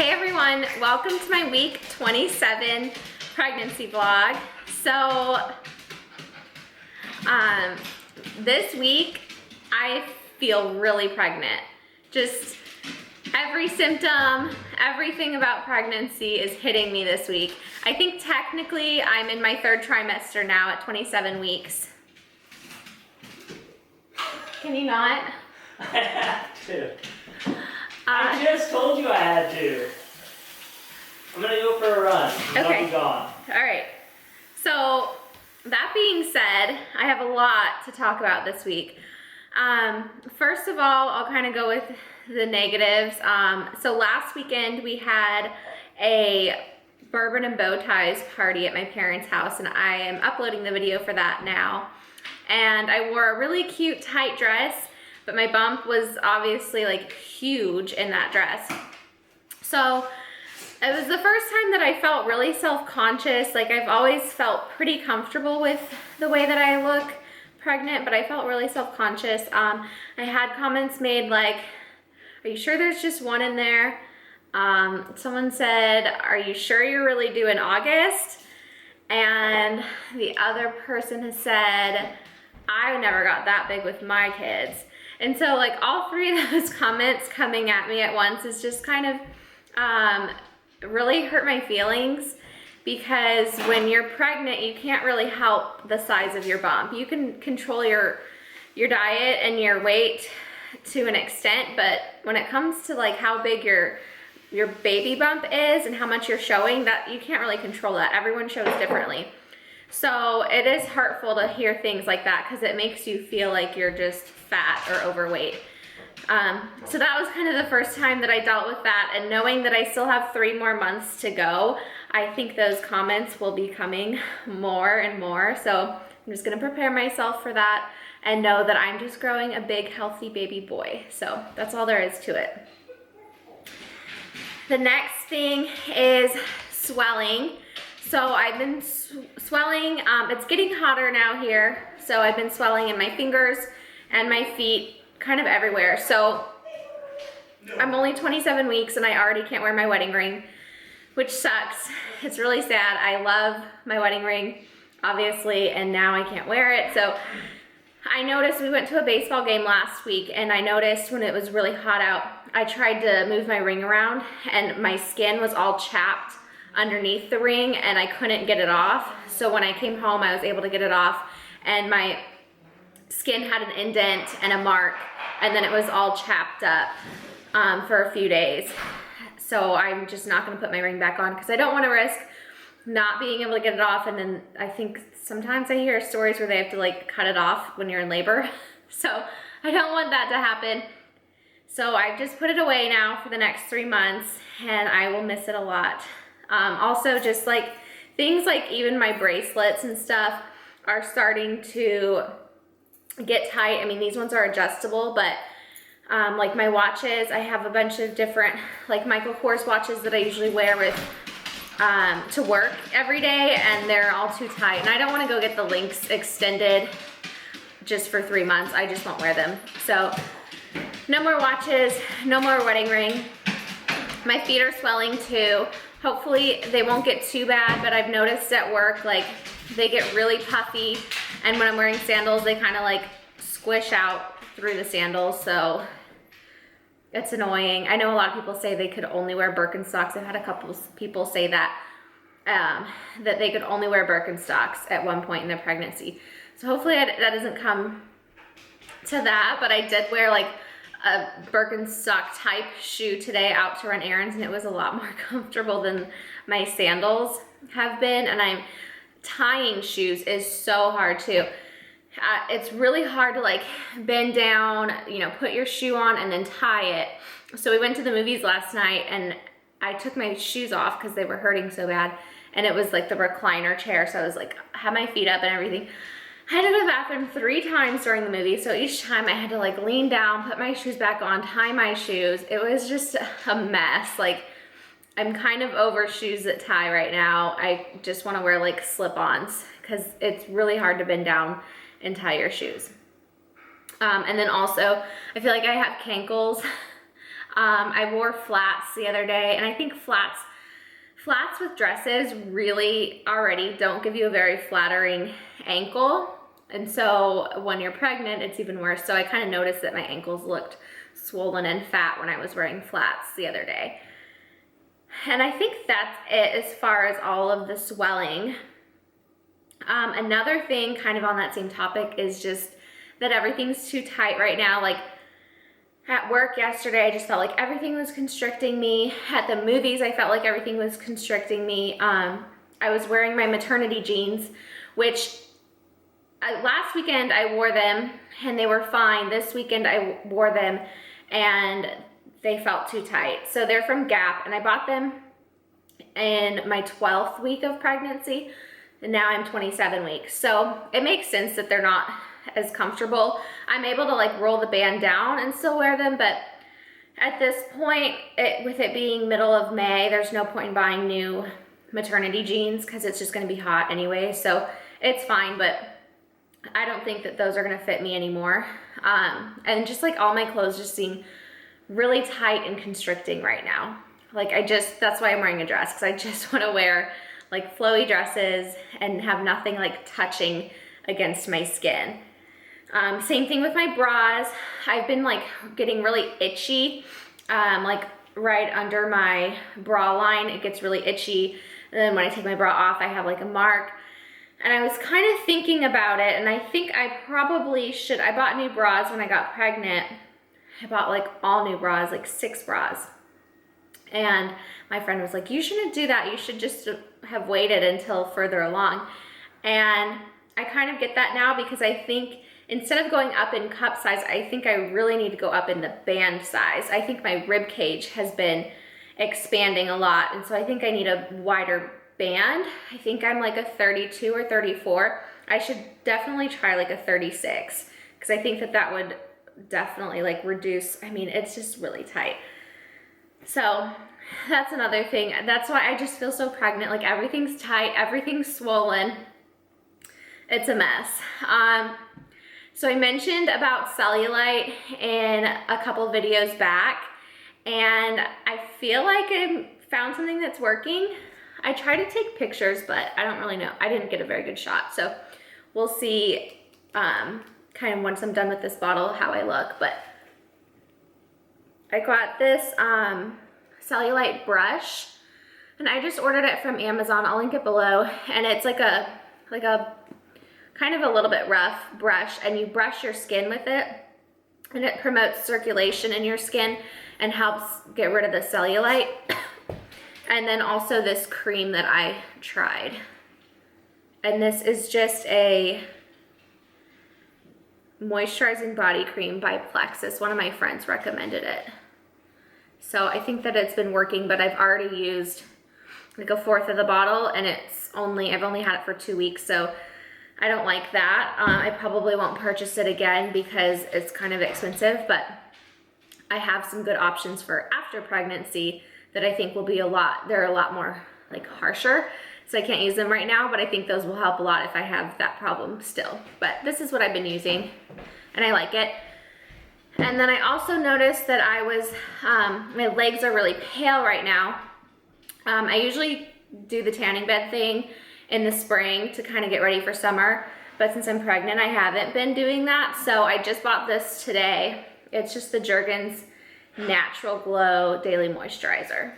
Hey everyone, welcome to my week 27 pregnancy vlog. So, this week I feel really pregnant. Just every symptom, everything about pregnancy is hitting me this week. I think technically I'm in my third trimester now at 27 weeks. Can you not? I have to. I just told you I had to. I'm gonna go for a run. Okay. I'll be gone. All right. So that being said, I have a lot to talk about this week. First of all, I'll kind of go with the negatives. So last weekend we had a bourbon and bow ties party at my parents' house, and I am uploading the video for that now. And I wore a really cute tight dress, but my bump was obviously like huge in that dress. So it was the first time that I felt really self-conscious. Like, I've always felt pretty comfortable with the way that I look pregnant, but I felt really self-conscious. I had comments made like, are you sure there's just one in there? Someone said, are you sure you're really due in August? And the other person has said, I never got that big with my kids. And so like all three of those comments coming at me at once is just kind of really hurt my feelings, because when you're pregnant, you can't really help the size of your bump. You can control your diet and your weight to an extent, but when it comes to like how big your baby bump is and how much you're showing, that you can't really control that. Everyone shows differently. So it is hurtful to hear things like that, because it makes you feel like you're just fat or overweight. So that was kind of the first time that I dealt with that, and knowing that I still have 3 more months to go, I think those comments will be coming more and more. So I'm just gonna prepare myself for that and know that I'm just growing a big, healthy baby boy. So that's all there is to it. The next thing is swelling. So I've been swelling, it's getting hotter now here, so I've been swelling in my fingers and my feet, kind of everywhere. So I'm only 27 weeks and I already can't wear my wedding ring, which sucks. It's really sad. I love my wedding ring, obviously, and now I can't wear it. So I noticed, we went to a baseball game last week, and I noticed when it was really hot out, I tried to move my ring around and my skin was all chapped underneath the ring and I couldn't get it off. So when I came home, I was able to get it off, and my skin had an indent and a mark, and then it was all chapped up for a few days. So I'm just not gonna put my ring back on, because I don't wanna risk not being able to get it off. And then I think sometimes I hear stories where they have to like cut it off when you're in labor. So I don't want that to happen. So I've just put it away now for the next 3 months, and I will miss it a lot. Also, just like things like even my bracelets and stuff are starting to get tight. I mean, these ones are adjustable, but like my watches, I have a bunch of different like Michael Kors watches that I usually wear with to work every day, and they're all too tight, and I don't want to go get the links extended just for 3 months. I just won't wear them. So no more watches, no more wedding ring. My feet are swelling too. Hopefully they won't get too bad, but I've noticed at work, like they get really puffy, and when I'm wearing sandals, they kind of like squish out through the sandals, so it's annoying. I know a lot of people say they could only wear Birkenstocks. I've had a couple of people say that, that they could only wear Birkenstocks at one point in their pregnancy. So hopefully that doesn't come to that, but I did wear like a Birkenstock type shoe today out to run errands, and it was a lot more comfortable than my sandals have been. And tying shoes is so hard too. It's really hard to like bend down, you know, put your shoe on and then tie it. So we went to the movies last night, and I took my shoes off because they were hurting so bad, and it was like the recliner chair, so I was like, I had my feet up and everything. I had to go to the bathroom 3 times during the movie, so each time I had to like lean down, put my shoes back on, tie my shoes. It was just a mess. Like, I'm kind of over shoes that tie right now. I just want to wear like slip-ons, because it's really hard to bend down and tie your shoes. And then also, I feel like I have cankles. I wore flats the other day, and I think flats with dresses really already don't give you a very flattering ankle. And so when you're pregnant, it's even worse. So I kind of noticed that my ankles looked swollen and fat when I was wearing flats the other day. And I think that's it as far as all of the swelling. Another thing kind of on that same topic is just that everything's too tight right now. Like at work yesterday, I just felt like everything was constricting me. At the movies, I felt like everything was constricting me. I was wearing my maternity jeans, which last weekend I wore them and they were fine. This weekend I wore them and they felt too tight. So they're from Gap, and I bought them in my 12th week of pregnancy, and now I'm 27 weeks. So it makes sense that they're not as comfortable. I'm able to like roll the band down and still wear them, but at this point, with it being middle of May, there's no point in buying new maternity jeans because it's just gonna be hot anyway. So it's fine, but I don't think that those are gonna fit me anymore. And just like all my clothes just seem really tight and constricting right now. Like that's why I'm wearing a dress, because I just wanna wear like flowy dresses and have nothing like touching against my skin. Same thing with my bras. I've been like getting really itchy, like right under my bra line, it gets really itchy. And then when I take my bra off, I have like a mark. And I was kind of thinking about it, and I think I probably should. I bought new bras when I got pregnant. I bought like all new bras, like 6 bras. And my friend was like, you shouldn't do that. You should just have waited until further along. And I kind of get that now, because I think instead of going up in cup size, I think I really need to go up in the band size. I think my rib cage has been expanding a lot, and so I think I need a wider band. I think I'm like a 32 or 34. I should definitely try like a 36, because I think that would definitely like reduce. I mean, it's just really tight. So that's another thing. That's why I just feel so pregnant. Like everything's tight, everything's swollen. It's a mess. So I mentioned about cellulite in a couple videos back, and I feel like I found something that's working. I try to take pictures, but I don't really know. I didn't get a very good shot. So we'll see kind of once I'm done with this bottle how I look. But I got this cellulite brush, and I just ordered it from Amazon. I'll link it below. And it's like a kind of a little bit rough brush, and you brush your skin with it, and it promotes circulation in your skin and helps get rid of the cellulite. And then also this cream that I tried. And this is just a moisturizing body cream by Plexus. One of my friends recommended it. So I think that it's been working, but I've already used like a 1/4 of the bottle, and I've only had it for 2 weeks, so I don't like that. I probably won't purchase it again because it's kind of expensive, but I have some good options for after pregnancy that I think will be they're a lot more like harsher. So I can't use them right now, but I think those will help a lot if I have that problem still. But this is what I've been using, and I like it. And then I also noticed that my legs are really pale right now. I usually do the tanning bed thing in the spring to kind of get ready for summer, but since I'm pregnant, I haven't been doing that. So I just bought this today. It's just the Jergens Natural Glow Daily Moisturizer.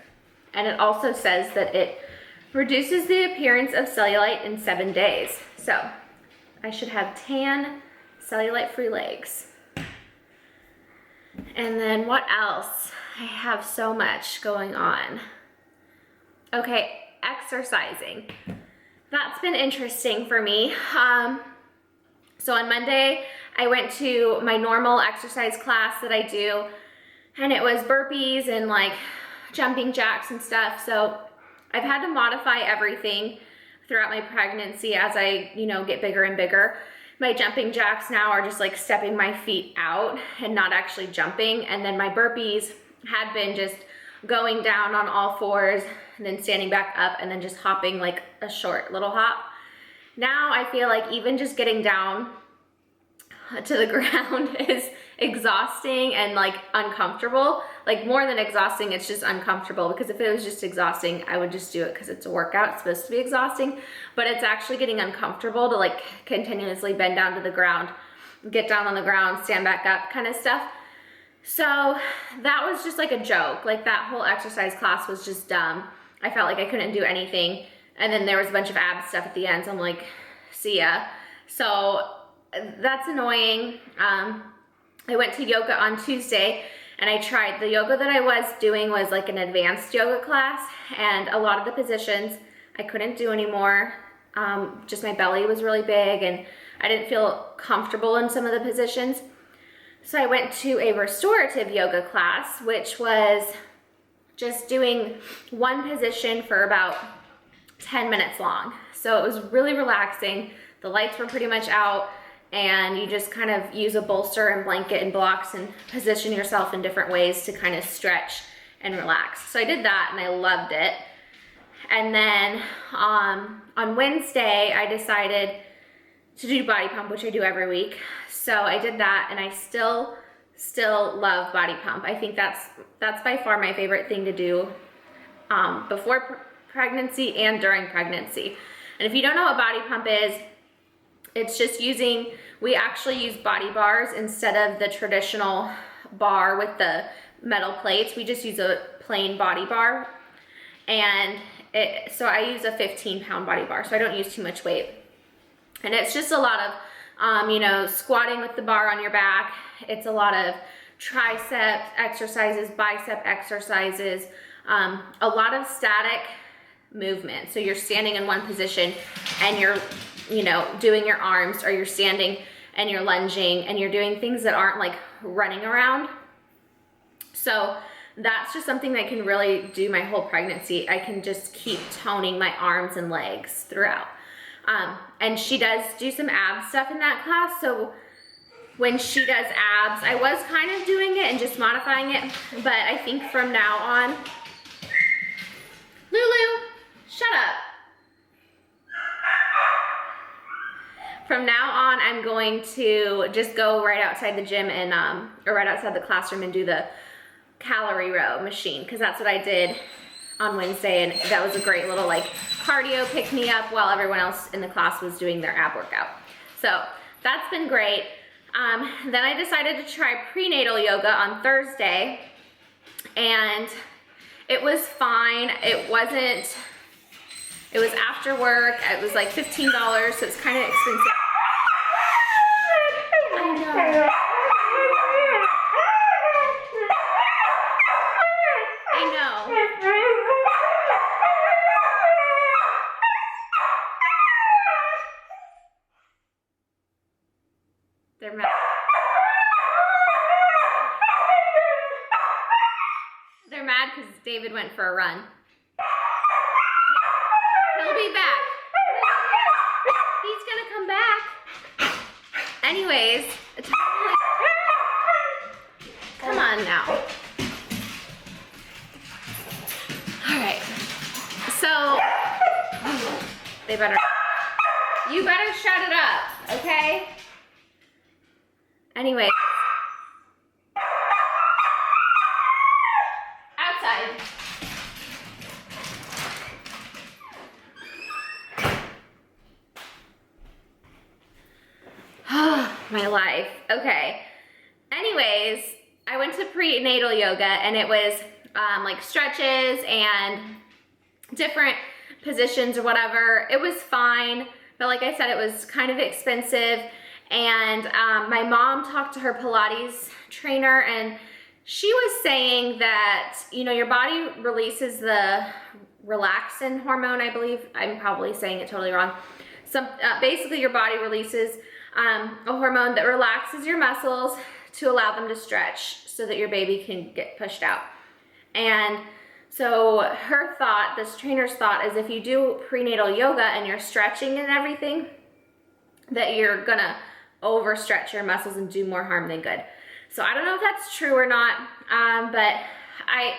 And it also says that it reduces the appearance of cellulite in 7 days. So I should have tan, cellulite-free legs. And then what else? I have so much going on. Okay, exercising. That's been interesting for me. So on Monday, I went to my normal exercise class that I do, and it was burpees and like jumping jacks and stuff. So I've had to modify everything throughout my pregnancy as I, get bigger and bigger. My jumping jacks now are just like stepping my feet out and not actually jumping. And then my burpees had been just going down on all fours and then standing back up and then just hopping like a short little hop. Now I feel like even just getting down to the ground exhausting and like uncomfortable. Like more than exhausting, it's just uncomfortable, because if it was just exhausting, I would just do it because it's a workout. It's supposed to be exhausting, but it's actually getting uncomfortable to like continuously bend down to the ground, get down on the ground, stand back up kind of stuff. So that was just like a joke. Like that whole exercise class was just dumb. I felt like I couldn't do anything. And then there was a bunch of ab stuff at the end. So I'm like, see ya. So that's annoying. I went to yoga on Tuesday, and I tried. The yoga that I was doing was like an advanced yoga class, and a lot of the positions I couldn't do anymore. Just my belly was really big, and I didn't feel comfortable in some of the positions. So I went to a restorative yoga class, which was just doing one position for about 10 minutes long. So it was really relaxing. The lights were pretty much out, and you just kind of use a bolster and blanket and blocks and position yourself in different ways to kind of stretch and relax. So I did that, and I loved it. And then on Wednesday, I decided to do body pump, which I do every week. So I did that, and I still love body pump. I think that's by far my favorite thing to do before pregnancy and during pregnancy. And if you don't know what body pump is, it's just we actually use body bars instead of the traditional bar with the metal plates. We just use a plain body bar. And so I use a 15-pound body bar, so I don't use too much weight. And it's just a lot of, squatting with the bar on your back. It's a lot of tricep exercises, bicep exercises, a lot of static movement. So you're standing in one position and you're doing your arms, or you're standing and you're lunging and you're doing things that aren't like running around. So that's just something that I can really do my whole pregnancy. I can just keep toning my arms and legs throughout. And she does do some ab stuff in that class. So when she does abs, I was kind of doing it and just modifying it, but I think from now on, Lulu, shut up. From now on, I'm going to just go right outside the gym and, or right outside the classroom and do the calorie row machine, because that's what I did on Wednesday, and that was a great little like cardio pick me up while everyone else in the class was doing their ab workout. So that's been great. Then I decided to try prenatal yoga on Thursday, and it was fine. It was after work. It was like $15, so it's kind of expensive. I know. I know. They're mad. They're mad because David went for a run. He'll be back. He's gonna come back. Anyways, come on now. All right. So, you better shut it up, okay? Anyway. Outside. My life. Okay. Anyways, I went to prenatal yoga, and it was like stretches and different positions or whatever. It was fine, but like I said, it was kind of expensive. And my mom talked to her Pilates trainer, and she was saying that, your body releases the relaxin hormone, I believe. I'm probably saying it totally wrong. Basically, your body releases a hormone that relaxes your muscles to allow them to stretch so that your baby can get pushed out. And so her thought, this trainer's thought, is if you do prenatal yoga and you're stretching and everything, that you're gonna overstretch your muscles and do more harm than good. So I don't know if that's true or not, but I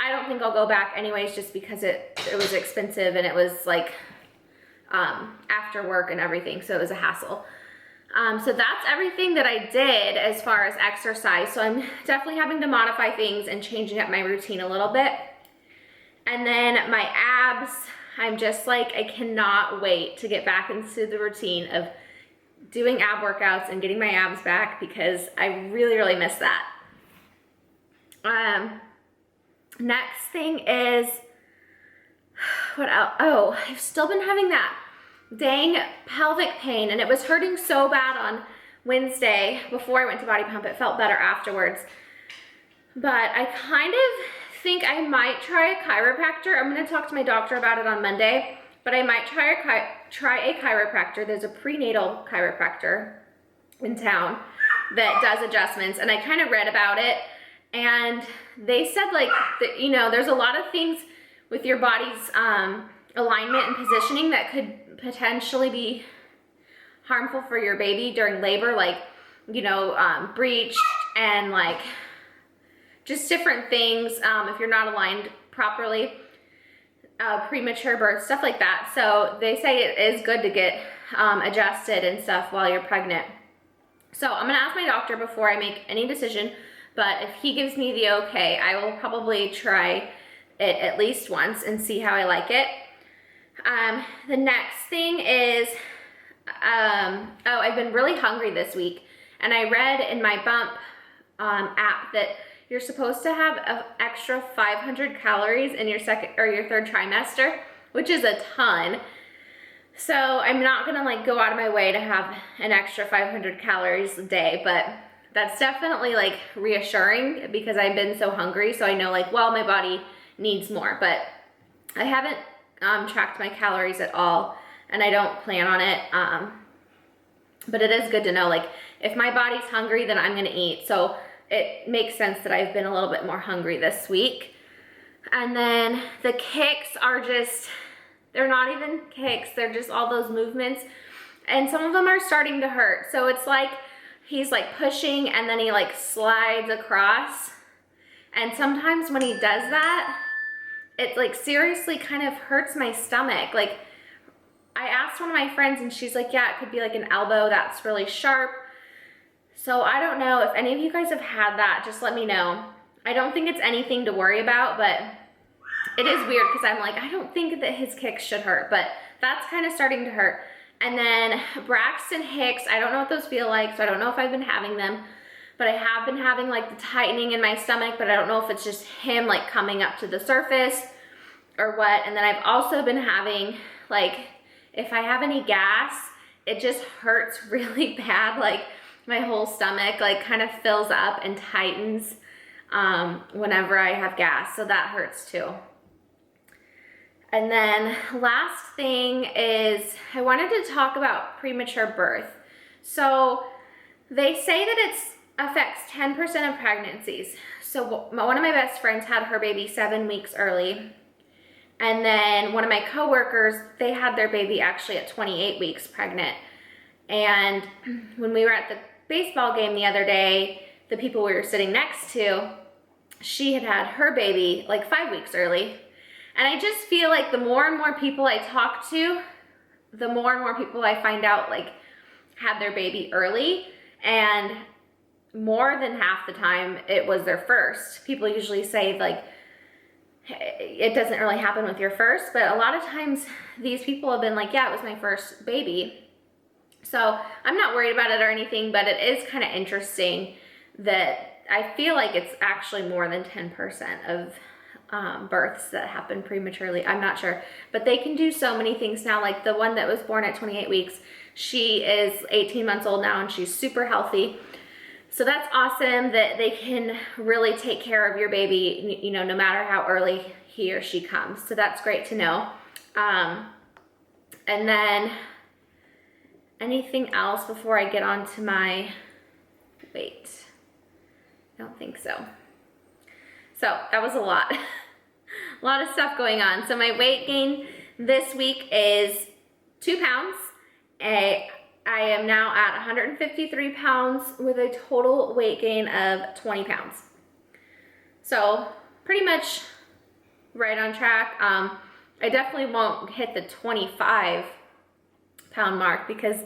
don't think I'll go back anyways, just because it was expensive, and it was like after work and everything, so it was a hassle. So that's everything that I did as far as exercise. So I'm definitely having to modify things and changing up my routine a little bit. And then my abs, I'm just like, I cannot wait to get back into the routine of doing ab workouts and getting my abs back because I really, really miss that. Next thing is, what else? Oh, I've still been having that dang pelvic pain, and it was hurting so bad on Wednesday before I went to body pump. It felt better afterwards. But I kind of think I might try a chiropractor. I'm going to talk to my doctor about it on Monday, but I might try a chiropractor. There's a prenatal chiropractor in town that does adjustments, and I kind of read about it, and they said like that, you know, there's a lot of things with your body's alignment and positioning that could potentially be harmful for your baby during labor, like, you know, breech and like just different things if you're not aligned properly, premature birth, stuff like that. So they say it is good to get adjusted and stuff while you're pregnant. So I'm gonna ask my doctor before I make any decision, but if he gives me the okay, I will probably try it at least once and see how I like it. The next thing is, I've been really hungry this week, and I read in my Bump app that you're supposed to have an extra 500 calories in your second or your third trimester, which is a ton. So I'm not gonna like go out of my way to have an extra 500 calories a day, but that's definitely like reassuring because I've been so hungry. So I know like, well, my body needs more, but I haven't tracked my calories at all, and I don't plan on it. But it is good to know, like, if my body's hungry, then I'm gonna eat. So it makes sense that I've been a little bit more hungry this week. And then the kicks are just, they're not even kicks, they're just all those movements. And some of them are starting to hurt. So it's like, he's like pushing and then he like slides across. And sometimes when he does that, it like seriously kind of hurts my stomach. Like, I asked one of my friends and she's like, yeah, it could be like an elbow that's really sharp. So I don't know if any of you guys have had that, just let me know. I don't think it's anything to worry about, but it is weird because I'm like, I don't think that his kicks should hurt, but that's kind of starting to hurt. And then Braxton Hicks, I don't know what those feel like, so I don't know if I've been having them, but I have been having like the tightening in my stomach, but I don't know if it's just him like coming up to the surface or what. And then I've also been having like, if I have any gas, it just hurts really bad. Like my whole stomach like kind of fills up and tightens whenever I have gas. So that hurts too. And then last thing is I wanted to talk about premature birth. So they say that it affects 10% of pregnancies. So one of my best friends had her baby 7 weeks early. And then one of my coworkers, they had their baby actually at 28 weeks pregnant. And when we were at the baseball game the other day, the people we were sitting next to, she had had her baby like 5 weeks early. And I just feel like the more and more people I talk to, the more and more people I find out like had their baby early, and more than half the time it was their first. People usually say like, it doesn't really happen with your first, but a lot of times these people have been like, yeah, it was my first baby. So I'm not worried about it or anything, but it is kind of interesting that I feel like it's actually more than 10% of births that happen prematurely. I'm not sure, but they can do so many things now. Like the one that was born at 28 weeks, she is 18 months old now and she's super healthy. So that's awesome that they can really take care of your baby, you know, no matter how early he or she comes. So that's great to know. And then anything else before I get on to my weight? I don't think so. So that was a lot. A lot of stuff going on. So my weight gain this week is 2 pounds. I am now at 153 pounds with a total weight gain of 20 pounds. So pretty much right on track. I definitely won't hit the 25 pound mark because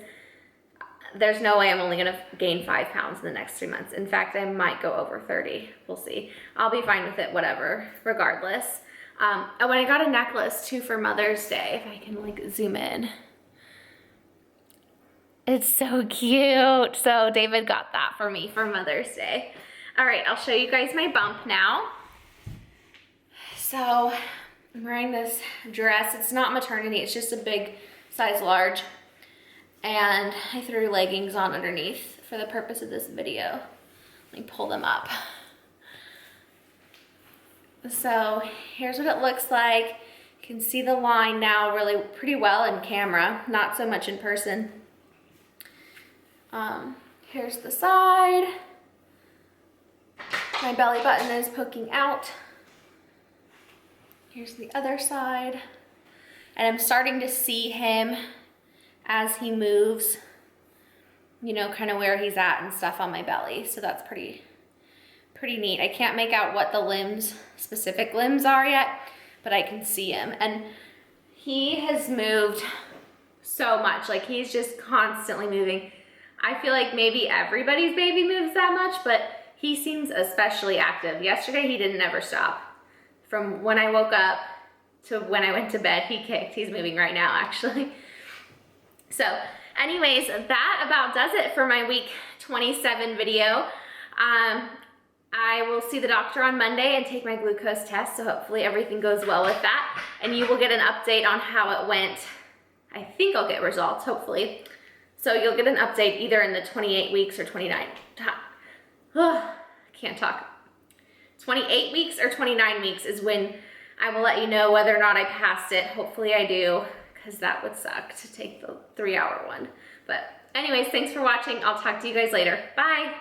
there's no way I'm only gonna gain 5 pounds in the next 3 months. In fact, I might go over 30. We'll see. I'll be fine with it, whatever, regardless. And when I got a necklace too for Mother's Day, if I can like zoom in. It's so cute. So David got that for me for Mother's Day. All right, I'll show you guys my bump now. So I'm wearing this dress. It's not maternity, it's just a big size large. And I threw leggings on underneath for the purpose of this video. Let me pull them up. So here's what it looks like. You can see the line now really pretty well in camera, not so much in person. Here's the side. My belly button is poking out. Here's the other side. And I'm starting to see him as he moves, you know, kind of where he's at and stuff on my belly. So that's pretty neat. I can't make out what the limbs, specific limbs are yet, but I can see him. And he has moved so much. Like, he's just constantly moving. I feel like maybe everybody's baby moves that much, but he seems especially active. Yesterday, he didn't ever stop. From when I woke up to when I went to bed, he kicked. He's moving right now, actually. So anyways, that about does it for my week 27 video. I will see the doctor on Monday and take my glucose test, so hopefully everything goes well with that. And you will get an update on how it went. I think I'll get results, hopefully. So you'll get an update either in the 28 weeks or 29. Can't talk. 28 weeks or 29 weeks is when I will let you know whether or not I passed it. Hopefully I do, because that would suck to take the 3-hour one. But anyways, thanks for watching. I'll talk to you guys later. Bye.